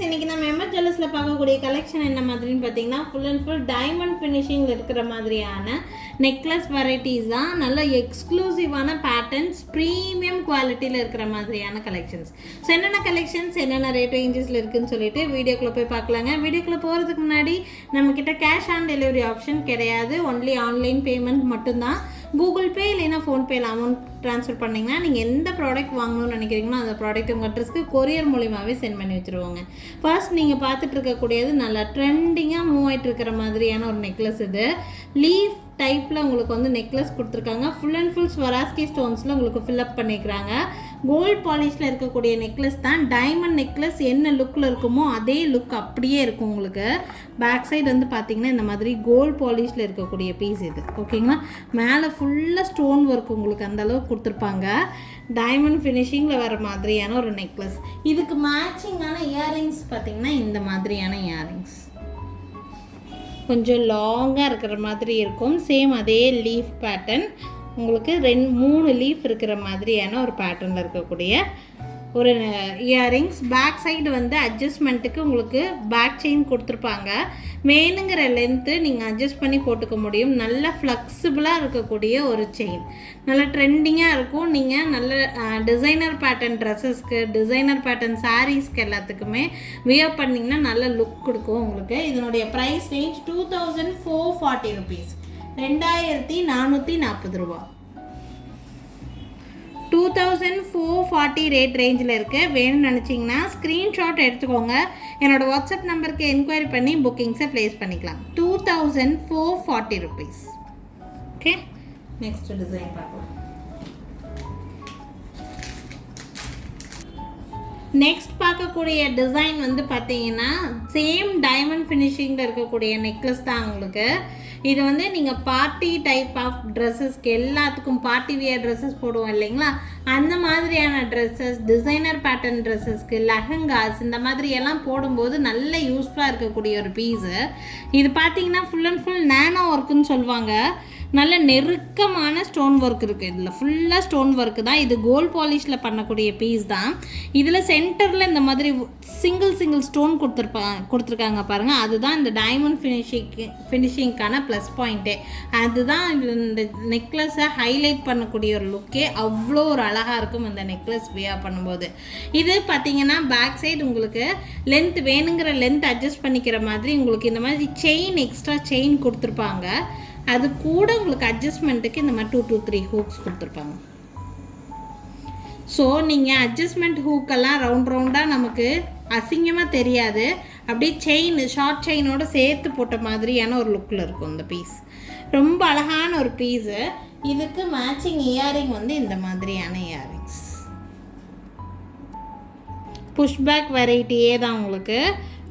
இன்றைக்கி நம்ம எம்எஸ் ஜுவல்லர்ஸில் பார்க்கக்கூடிய கலெக்ஷன் என்ன மாதிரின்னு பார்த்தீங்கன்னா ஃபுல் அண்ட் ஃபுல் டைமண்ட் ஃபினிஷிங்கில் இருக்கிற மாதிரியான நெக்லஸ் வெரைட்டிஸ் தான். நல்ல எக்ஸ்க்ளூசிவான பேட்டர்ன்ஸ், ப்ரீமியம் குவாலிட்டியில் இருக்கிற மாதிரியான கலெக்ஷன்ஸ். ஸோ என்னென்ன கலெக்ஷன்ஸ் என்னென்ன ரேட் ரேஞ்சஸில் இருக்குதுன்னு சொல்லிட்டு வீடியோக்குள்ளே போய் பார்க்கலாங்க. வீடியோக்குள்ளே போகிறதுக்கு முன்னாடி நம்மக்கிட்ட கேஷ் ஆன் டெலிவரி ஆப்ஷன் கிடையாது, ஒன்லி ஆன்லைன் பேமெண்ட் மட்டும்தான். கூகுள் பே இல்லைன்னா ஃபோன்பேயில் அமௌண்ட் ட்ரான்ஸ்ஃபர் பண்ணிங்கன்னா நீங்கள் எந்த ப்ராடக்ட் வாங்கணும்னு நினைக்கிறீங்களோ அந்த ப்ராடக்ட் உங்கள் அட்ரஸ்க்கு கொரியர் மூலியமாகவே சென்ட் பண்ணி வச்சுருவாங்க. ஃபர்ஸ்ட் நீங்கள் பார்த்துட்டு இருக்கக்கூடியது நல்லா ட்ரெண்டிங்காக மூவ் ஆகிட்டு இருக்கிற மாதிரியான ஒரு நெக்லஸ். இது லீஃப் டைப்பில் உங்களுக்கு வந்து நெக்லஸ் கொடுத்துருக்காங்க. ஃபுல் அண்ட் ஃபுல் ஸ்வராஸ்கி ஸ்டோன்ஸில் உங்களுக்கு ஃபில்அப் பண்ணிக்கிறாங்க. கோல்ட் பாலிஷில் இருக்கக்கூடிய நெக்லஸ் தான். டைமண்ட் நெக்லஸ் என்ன லுக்கில் இருக்குமோ அதே லுக் அப்படியே இருக்கும் உங்களுக்கு. பேக் சைடு வந்து பார்த்திங்கன்னா இந்த மாதிரி கோல்ட் பாலிஷில் இருக்கக்கூடிய பீஸ் இது, ஓகேங்களா. மேலே ஃபுல்லாக ஸ்டோன் ஒர்க் உங்களுக்கு அந்தளவுக்கு கொடுத்துருப்பாங்க. டைமண்ட் ஃபினிஷிங்கில் வர மாதிரியான ஒரு நெக்லஸ். இதுக்கு மேட்சிங்கான இயரிங்ஸ் பார்த்திங்கன்னா இந்த மாதிரியான இயரிங்ஸ் கொஞ்சம் லாங்காக இருக்கிற மாதிரி இருக்கும். சேம் அதே லீஃப் பேட்டர்ன் உங்களுக்கு 2-3 லீஃப் இருக்கிற மாதிரியான ஒரு பேட்டர்னில் இருக்கக்கூடிய ஒரு இயரிங்ஸ். பேக் சைடு வந்து அட்ஜஸ்ட்மெண்ட்டுக்கு உங்களுக்கு பேக் செயின் கொடுத்துருப்பாங்க. வேணுங்கிற லென்த்து நீங்கள் அட்ஜஸ்ட் பண்ணி போட்டுக்க முடியும். நல்ல ஃப்ளெக்சிபிளாக இருக்கக்கூடிய ஒரு செயின், நல்ல ட்ரெண்டிங்காக இருக்கும். நீங்கள் நல்ல டிசைனர் பேட்டர்ன் ட்ரெஸ்ஸஸ்க்கு, டிசைனர் பேட்டர்ன் சாரீஸ்க்கு எல்லாத்துக்குமே வியர் பண்ணிங்கன்னா நல்ல லுக் கொடுக்கும் உங்களுக்கு. இதனுடைய ப்ரைஸ் ரேஞ்ச் 2440 ருபீஸ், 2440 ரூபா. 2440 ரேட் ரேஞ்சில் இருக்குது. வேணும்னு நினச்சிங்கன்னா ஸ்க்ரீன்ஷாட் எடுத்துக்கோங்க. என்னோடய வாட்ஸ்அப் நம்பருக்கு என்கொயரி பண்ணி புக்கிங்ஸை ப்ளேஸ் பண்ணிக்கலாம். 2440 ருபீஸ். ஓகே, நெக்ஸ்ட் டிசைன் பார்க்கலாம். நெக்ஸ்ட் பார்க்கக்கூடிய டிசைன் வந்து பார்த்தீங்கன்னா சேம் டைமண்ட் ஃபினிஷிங்கில் இருக்கக்கூடிய நெக்லஸ் தான் உங்களுக்கு. இது வந்து நீங்கள் பார்ட்டி டைப் ஆஃப் ட்ரெஸ்ஸஸ்க்கு, எல்லாத்துக்கும் பார்ட்டி வியர் ட்ரெஸ்ஸஸ் போடுவோம் இல்லைங்களா, அந்த மாதிரியான ட்ரெஸ்ஸஸ், டிசைனர் பேட்டர்ன் ட்ரெஸ்ஸஸ்க்கு, லெஹங்காஸ் இந்த மாதிரி எல்லாம் போடும்போது நல்ல யூஸ்ஃபுல்லாக இருக்கக்கூடிய ஒரு பீஸு. இது பார்த்தீங்கன்னா ஃபுல் அண்ட் ஃபுல் நேனோ ஒர்க்குன்னு சொல்லுவாங்க. நல்ல நெருக்கமான ஸ்டோன் ஒர்க் இருக்குது. இதில் ஃபுல்லாக ஸ்டோன் ஒர்க்கு தான். இது கோல்ட் பாலிஷில் பண்ணக்கூடிய பீஸ் தான். இதில் சென்டரில் இந்த மாதிரி சிங்கிள் ஸ்டோன் கொடுத்துருக்காங்க பாருங்கள். அதுதான் இந்த டைமண்ட் ஃபினிஷிங்க்கான ப்ளஸ் பாயிண்ட்டே. அதுதான் இந்த நெக்லஸை ஹைலைட் பண்ணக்கூடிய ஒரு லுக்கே. அவ்வளோ ஒரு அழகாக இருக்கும் இந்த நெக்லஸ் வியர் பண்ணும்போது. இது பார்த்தீங்கன்னா பேக் சைடு உங்களுக்கு லென்த் வேணுங்கிற லென்த் அட்ஜஸ்ட் பண்ணிக்கிற மாதிரி உங்களுக்கு இந்த மாதிரி செயின், எக்ஸ்ட்ரா செயின் கொடுத்துருப்பாங்க. அது கூட உங்களுக்கு அட்ஜஸ்ட்மெண்ட்டுக்கு இந்த மாதிரி 2 to 3 ஹூக்ஸ் கொடுத்துருப்பாங்க. ஸோ நீங்கள் அட்ஜஸ்ட்மெண்ட் ஹூக்கெல்லாம் ரவுண்டாக நமக்கு அசிங்கமாக தெரியாது. அப்படியே செயின், ஷார்ட் செயினோடு சேர்த்து போட்ட மாதிரியான ஒரு லுக்கில் இருக்கும் இந்த பீஸ். ரொம்ப அழகான ஒரு பீஸு. இதுக்கு மேட்சிங் இயரிங் வந்து இந்த மாதிரியான இயரிங்ஸ். புஷ்பேக் வெரைட்டியே தான் உங்களுக்கு.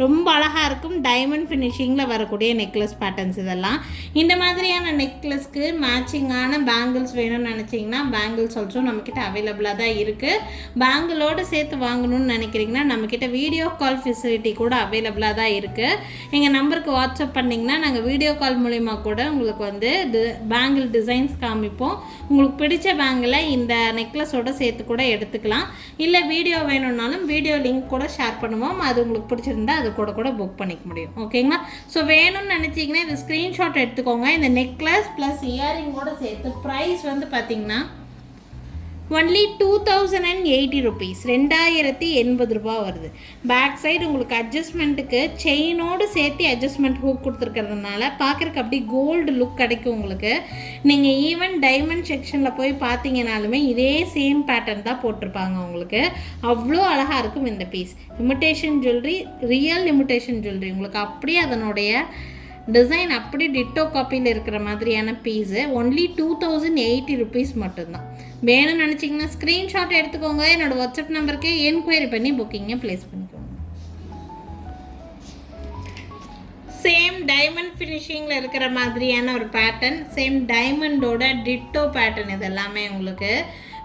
ரொம்ப அழகாக இருக்கும். டைமண்ட் ஃபினிஷிங்கில் வரக்கூடிய நெக்லஸ் பேட்டர்ன்ஸ் இதெல்லாம். இந்த மாதிரியான நெக்லஸ்க்கு மேட்சிங்கான பேங்கிள்ஸ் வேணும்னு நினச்சிங்கன்னா பேங்கிள்ஸ் ஆல்சோ நம்மக்கிட்ட அவைலபிளாக தான் இருக்குது. பேங்கிளோடு சேர்த்து வாங்கணும்னு நினைக்கிறீங்கன்னா நம்மக்கிட்ட வீடியோ கால் ஃபெசிலிட்டி கூட அவைலபிளாக தான் இருக்குது. எங்கள் நம்பருக்கு வாட்ஸ்அப் பண்ணிங்கன்னா நாங்கள் வீடியோ கால் மூலிமா கூட உங்களுக்கு வந்து பேங்கிள் டிசைன்ஸ் காமிப்போம். உங்களுக்கு பிடிச்ச பேங்கிளை இந்த நெக்லஸோடு சேர்த்து கூட எடுத்துக்கலாம். இல்லை வீடியோ வேணும்னாலும் வீடியோ லிங்க் கூட ஷேர் பண்ணுவோம். அது உங்களுக்கு பிடிச்சிருந்தா அது கூட புக் பண்ணிக்க முடியும், ஓகேங்களா. ஸோ வேணும்னு நினச்சிங்கன்னா இந்த ஸ்க்ரீன்ஷாட் எடுத்துக்கோங்க. இந்த நெக்லஸ் ப்ளஸ் இயரிங்கோட சேர்த்து ப்ரைஸ் வந்து பார்த்தீங்கன்னா ஒன்லி 2080 ருபீஸ், 2080 ரூபா வருது. பேக் சைடு உங்களுக்கு அட்ஜஸ்ட்மெண்ட்டுக்கு செயினோடு சேர்த்து அட்ஜஸ்ட்மெண்ட் ஹூக் கொடுத்துருக்கிறதுனால பார்க்குறக்கு அப்படி கோல்டு லுக் கிடைக்கும் உங்களுக்கு. நீங்கள் ஈவன் டைமண்ட் செக்ஷனில் போய் பார்த்தீங்கனாலுமே இதே சேம் பேட்டர்ன் தான் போட்டிருப்பாங்க உங்களுக்கு. அவ்வளோ அழகாக இருக்கும் இந்த piece. Imitation jewellery, real imitation jewellery உங்களுக்கு அப்படியே அதனுடைய டிசைன் அப்படி டிட்டோ காப்பியில் இருக்கிற மாதிரியான பீஸு. ஒன்லி 2080 ருபீஸ் மட்டும்தான். வேணும்னு நினச்சிங்கன்னா ஸ்க்ரீன்ஷாட் எடுத்துக்கோங்க. என்னோடய வாட்ஸ்அப் நம்பருக்கு என்கொயரி பண்ணி புக்கிங்கை ப்ளேஸ் பண்ணிக்கோங்க. சேம் டைமண்ட் ஃபினிஷிங்கில் இருக்கிற மாதிரியான ஒரு பேட்டர்ன், சேம் டைமண்டோட டிட்டோ பேட்டர்ன். இது எல்லாமே உங்களுக்கு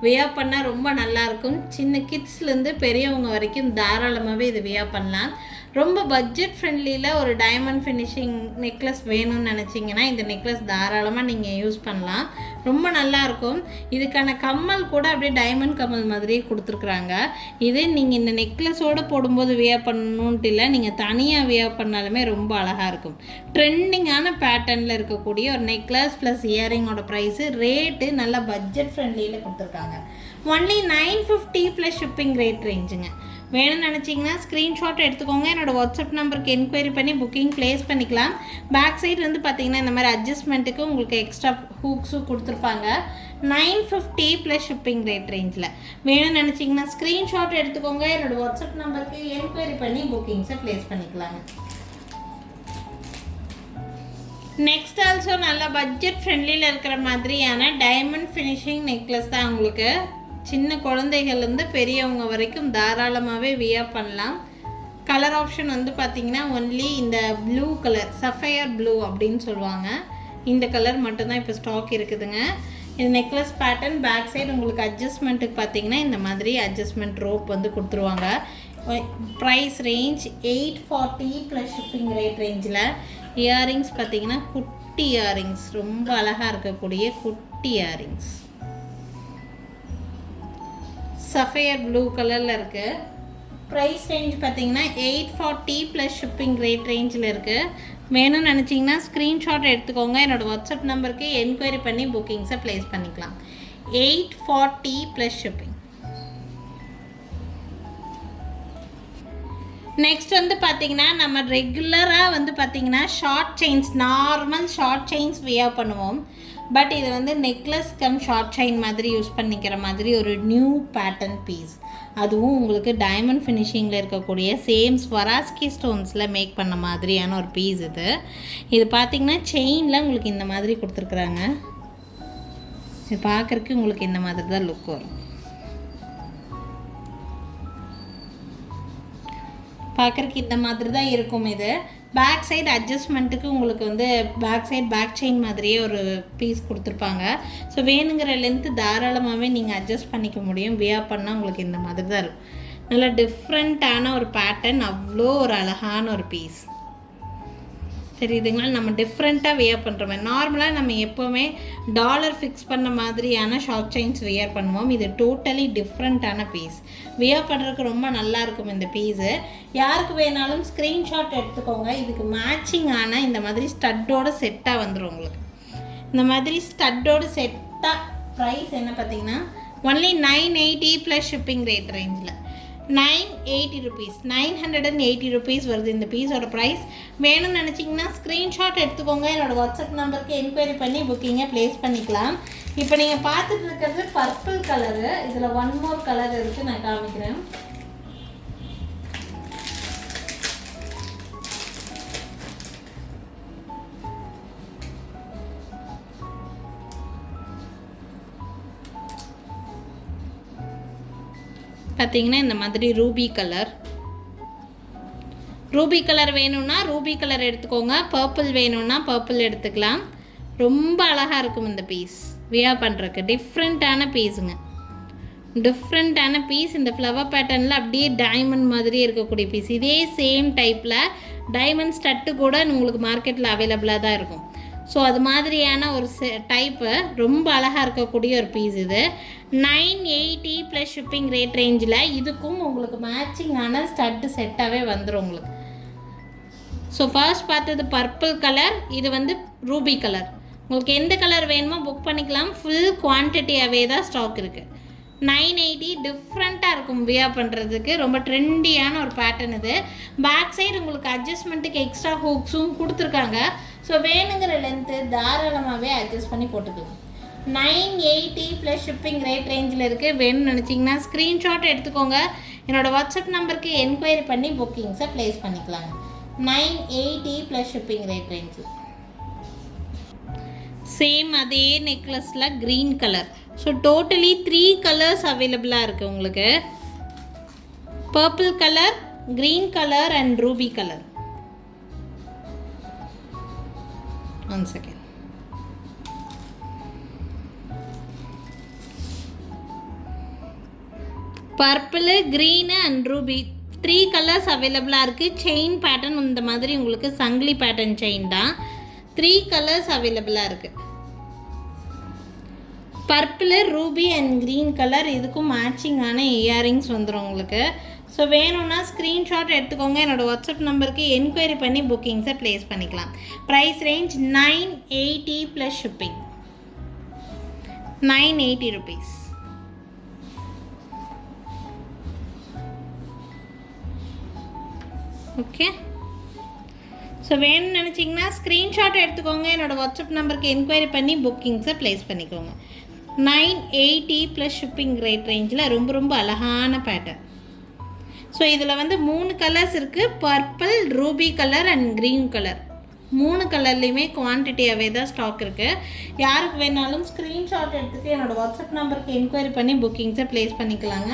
வியர் பண்ணால் ரொம்ப நல்லாயிருக்கும். சின்ன கிட்ஸ்லேருந்து பெரியவங்க வரைக்கும் தாராளமாகவே இது வியர் பண்ணலாம். ரொம்ப பட்ஜெட் ஃப்ரெண்ட்லியில் ஒரு டைமண்ட் ஃபினிஷிங் நெக்லஸ் வேணும்னு நினச்சிங்கன்னா இந்த நெக்லஸ் தாராளமாக நீங்கள் யூஸ் பண்ணலாம். ரொம்ப நல்லாயிருக்கும். இதுக்கான கம்மல் கூட அப்படியே டைமண்ட் கம்மல் மாதிரியே கொடுத்துருக்குறாங்க. இது நீங்கள் இந்த நெக்லஸோடு போடும்போது வியர் பண்ணணுன்ட்டு இல்லை, நீங்கள் தனியாக வியர் பண்ணாலுமே ரொம்ப அழகாக இருக்கும். ட்ரெண்டிங்கான பேட்டர்னில் இருக்கக்கூடிய ஒரு நெக்லஸ் ப்ளஸ் இயரிங்கோட ப்ரைஸு ரேட்டு நல்லா பட்ஜெட் ஃப்ரெண்ட்லியில் கொடுத்துருக்காங்க. ஒன்லி 950 ப்ளஸ் ஷிப்பிங் ரேட் ரேஞ்சுங்க. வேணும்னு நினச்சிங்கன்னா ஸ்க்ரீன்ஷாட் எடுத்துக்கோங்க. என்னோடய வாட்ஸ்அப் நம்பருக்கு என்கொயரி பண்ணி புக்கிங் ப்ளேஸ் பண்ணிக்கலாம். பேக் சைடு வந்து பார்த்திங்கன்னா இந்த மாதிரி அட்ஜஸ்ட்மெண்ட்டுக்கு உங்களுக்கு எக்ஸ்ட்ரா ஹூக்ஸும் கொடுத்துருப்பாங்க. 950 ப்ளஸ் ஷிப்பிங் ரேட் ரேஞ்சில் வேணும்னு நினச்சிங்கன்னா ஸ்க்ரீன்ஷாட் எடுத்துக்கோங்க. என்னோடய வாட்ஸ்அப் நம்பருக்கு என்கொயரி பண்ணி புக்கிங்ஸை ப்ளேஸ் பண்ணிக்கலாங்க. நெக்ஸ்ட் ஆல்சோ நல்ல பட்ஜெட் ஃப்ரெண்ட்லியில் இருக்கிற மாதிரியான டைமண்ட் ஃபினிஷிங் நெக்லஸ் தான். உங்களுக்கு சின்ன குழந்தைகள்லேருந்து பெரியவங்க வரைக்கும் தாராளமாகவே வியர் பண்ணலாம். கலர் ஆப்ஷன் வந்து பார்த்திங்கன்னா ஒன்லி இந்த ப்ளூ கலர், சஃபயர் ப்ளூ அப்படின்னு சொல்லுவாங்க, இந்த கலர் மட்டும்தான் இப்போ ஸ்டாக் இருக்குதுங்க. இது நெக்லஸ் பேட்டர்ன். பேக் சைடு உங்களுக்கு அட்ஜஸ்ட்மெண்ட்டுக்கு பார்த்திங்கன்னா இந்த மாதிரி அட்ஜஸ்ட்மெண்ட் ரோப் வந்து கொடுத்துருவாங்க. Price range 840 plus shipping rate ரேஞ்சில். இயரிங்ஸ் பார்த்திங்கன்னா குட்டி இயரிங்ஸ், ரொம்ப அழகாக இருக்கக்கூடிய குட்டி இயரிங்ஸ், சஃபயர் ப்ளூ கலரில் இருக்குது. ப்ரைஸ் ரேஞ்ச் பார்த்திங்கன்னா 840 ப்ளஸ் ஷிப்பிங் ரேட் ரேஞ்சில் இருக்குது. வேணும்னு நினச்சிங்கன்னா ஸ்க்ரீன்ஷாட் எடுத்துக்கோங்க. என்னோடய வாட்ஸ்அப் நம்பருக்கு என்கொயரி பண்ணி புக்கிங்ஸை ப்ளேஸ் பண்ணிக்கலாம். 840 ப்ளஸ் ஷிப்பிங். நெக்ஸ்ட் வந்து பார்த்திங்கன்னா நம்ம ரெகுலராக வந்து பார்த்திங்கன்னா short chains, normal short chains wear பண்ணுவோம். பட் இது வந்து நெக்லஸ் கம் ஷார்ட் செயின் மாதிரி யூஸ் பண்ணிக்கிற மாதிரி ஒரு நியூ பேட்டர்ன் பீஸ். அதுவும் உங்களுக்கு டைமண்ட் ஃபினிஷிங்கில் இருக்கக்கூடிய சேம் ஸ்வராஸ்கி ஸ்டோன்ஸில் மேக் பண்ண மாதிரியான ஒரு பீஸ் இது. இது பார்த்திங்கன்னா செயினில் உங்களுக்கு இந்த மாதிரி கொடுத்துருக்குறாங்க. இது பார்க்குறதுக்கு உங்களுக்கு இந்த மாதிரி தான் லுக் வரும். பார்க்குறதுக்கு இந்த மாதிரி தான் இருக்கும். இது பேக் சைடு அட்ஜஸ்ட்மெண்ட்டுக்கு உங்களுக்கு வந்து பேக் சைடு பேக் செயின் மாதிரியே ஒரு பீஸ் கொடுத்துருப்பாங்க. ஸோ வேணுங்கிற லென்த்து தாராளமாகவே நீங்கள் அட்ஜஸ்ட் பண்ணிக்க முடியும். வியர் பண்ணால் உங்களுக்கு இந்த மாதிரி தான் இருக்கும். நல்லா டிஃப்ரெண்ட்டான ஒரு பேட்டர்ன், அவ்வளோ ஒரு அழகான ஒரு பீஸ். சரி, இதுங்களாம் நம்ம டிஃப்ரெண்ட்டாக வியர் பண்ணுற மாதிரி. நார்மலாக நம்ம எப்போவுமே டாலர் ஃபிக்ஸ் பண்ண மாதிரியான ஷார்ட் செயின்ஸ் வியர் பண்ணுவோம். இது டோட்டலி டிஃப்ரெண்ட்டான பீஸ். வியர் பண்ணுறதுக்கு ரொம்ப நல்லாயிருக்கும் இந்த பீஸு. யாருக்கு வேணாலும் ஸ்க்ரீன்ஷாட் எடுத்துக்கோங்க. இதுக்கு மேட்சிங்கான இந்த மாதிரி ஸ்டட்டோட செட்டாக வந்துடும் உங்களுக்கு. இந்த மாதிரி ஸ்டட்டோட செட்டாக ப்ரைஸ் என்ன பார்த்தீங்கன்னா ஒன்லி 980 ப்ளஸ் ஷிப்பிங் ரேட் ரேஞ்சில் 980 ருபீஸ், 980 ருபீஸ் வருது இந்த பீஸோட ப்ரைஸ். வேணும்னு நினச்சிங்கன்னா ஸ்க்ரீன்ஷாட் எடுத்துக்கோங்க. என்னோடய வாட்ஸ்அப் நம்பருக்கு என்கொயரி பண்ணி புக்கிங்கை ப்ளேஸ் பண்ணிக்கலாம். இப்போ நீங்கள் பார்த்துட்டு இருக்கிறது பர்பிள் கலரு. இதில் ஒன் மோர் கலர் இருக்குது, நான் காமிக்கிறேன். பார்த்தீங்கன்னா இந்த மாதிரி ரூபி கலர். ரூபி கலர் வேணும்னா ரூபி கலர் எடுத்துக்கோங்க. பர்பிள் வேணும்னா பர்பிள் எடுத்துக்கலாம். ரொம்ப அழகாக இருக்கும் இந்த பீஸ் வியர் பண்ணுறதுக்கு. டிஃப்ரெண்ட்டான பீஸுங்க, டிஃப்ரெண்ட்டான பீஸ். இந்த ஃப்ளவர் பேட்டர்னில் அப்படியே டைமண்ட் மாதிரி இருக்கக்கூடிய பீஸ். இதே சேம் டைப்பில் டைமண்ட் ஸ்டட்டு கூட உங்களுக்கு மார்க்கெட்டில் அவைலபிளாக தான் இருக்கும். ஸோ அது மாதிரியான ஒரு டைப்பு ரொம்ப அழகாக இருக்கக்கூடிய ஒரு பீஸ் இது. 980 ப்ளஸ் ஷிப்பிங் ரேட் ரேஞ்சில் இதுக்கும் உங்களுக்கு மேட்சிங்கான ஸ்டட்டு செட்டாகவே வந்துடும் உங்களுக்கு. ஸோ ஃபர்ஸ்ட் பார்த்தது பர்பிள் கலர், இது வந்து ரூபி கலர். உங்களுக்கு எந்த கலர் வேணுமோ புக் பண்ணிக்கலாம். ஃபுல் குவான்டிட்டியாகவே தான் ஸ்டாக் இருக்குது. 980 டிஃப்ரெண்ட்டாக இருக்கும் வியர் பண்ணுறதுக்கு. ரொம்ப ட்ரெண்டியான ஒரு பேட்டர்ன் இது. பேக் சைடு உங்களுக்கு அட்ஜஸ்ட்மெண்ட்டுக்கு எக்ஸ்ட்ரா ஹூக்ஸும் கொடுத்துருக்காங்க. ஸோ வேணுங்கிற லென்த்து தாராளமாகவே அட்ஜஸ்ட் பண்ணி போட்டுக்கலாம். 980 ப்ளஸ் ஷிப்பிங் ரேட் ரேஞ்சில் இருக்குது. வேணும்னு நினச்சிங்கன்னா ஸ்க்ரீன்ஷாட் எடுத்துக்கோங்க. என்னோடய வாட்ஸ்அப் நம்பருக்கு என்கொயரி பண்ணி புக்கிங்ஸை ப்ளேஸ் பண்ணிக்கலாங்க. 980 ப்ளஸ் ஷிப்பிங் ரேட் ரேஞ்சில். சேம் அதே நெக்லஸில் green colour. So totally 3 colours அவைலபிளாக இருக்குது உங்களுக்கு. Purple colour, green colour and ruby colour. One second. Purple, green and ruby 3 colours அவைலபிளாக இருக்குது. செயின் பேட்டர்ன் இந்த மாதிரி உங்களுக்கு சங்கிலி பேட்டர்ன் செயின் தான். 3 கலர்ஸ் அவைலபிளாக இருக்குது. Purple, Ruby and green colour, இதுக்கும் மேட்சிங்கான இயரிங்ஸ் வந்துடும் உங்களுக்கு. ஸோ வேணும்னா ஸ்க்ரீன்ஷாட் எடுத்துக்கோங்க. என்னோடய வாட்ஸ்அப் நம்பருக்கு என்கொயரி பண்ணி புக்கிங்ஸை ப்ளேஸ் பண்ணிக்கலாம். Price range 980 plus shipping, 980 rupees. Okay, so வேணும்னு நினச்சிங்கன்னா ஸ்க்ரீன்ஷாட் எடுத்துக்கோங்க. என்னோடய வாட்ஸ்அப் நம்பருக்கு என்கொயரி பண்ணி புக்கிங்ஸை ப்ளேஸ் பண்ணிக்கோங்க. 980 ப்ளஸ் ஷிப்பிங் ரேட் ரேஞ்சில் ரொம்ப ரொம்ப அழகான பேட்டர்ன். ஸோ இதில் வந்து 3 கலர்ஸ் இருக்குது, purple, Ruby colour and green colour. 3 கலர்லேயுமே குவான்டிட்டியாகவே தான் ஸ்டாக் இருக்குது. யாருக்கு வேணாலும் ஸ்க்ரீன்ஷாட் எடுத்துகிட்டு என்னோடய வாட்ஸ்அப் நம்பருக்கு என்கொயரி பண்ணி புக்கிங்ஸை ப்ளேஸ் பண்ணிக்கலாங்க.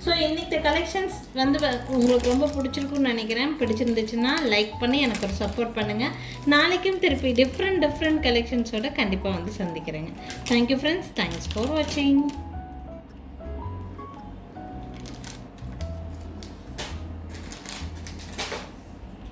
ஸோ இன்றைக்கி கலெக்ஷன்ஸ் வந்து உங்களுக்கு ரொம்ப பிடிச்சிருக்குன்னு நினைக்கிறேன். பிடிச்சிருந்துச்சுன்னா லைக் பண்ணி எனக்கு ஒரு சப்போர்ட் பண்ணுங்கள். நாளைக்கும் திருப்பி டிஃப்ரெண்ட் கலெக்ஷன்ஸோடு கண்டிப்பாக வந்து சந்திக்கிறேங்க. தேங்க்யூ ஃப்ரெண்ட்ஸ், தேங்க்ஸ் ஃபார் வாட்சிங்.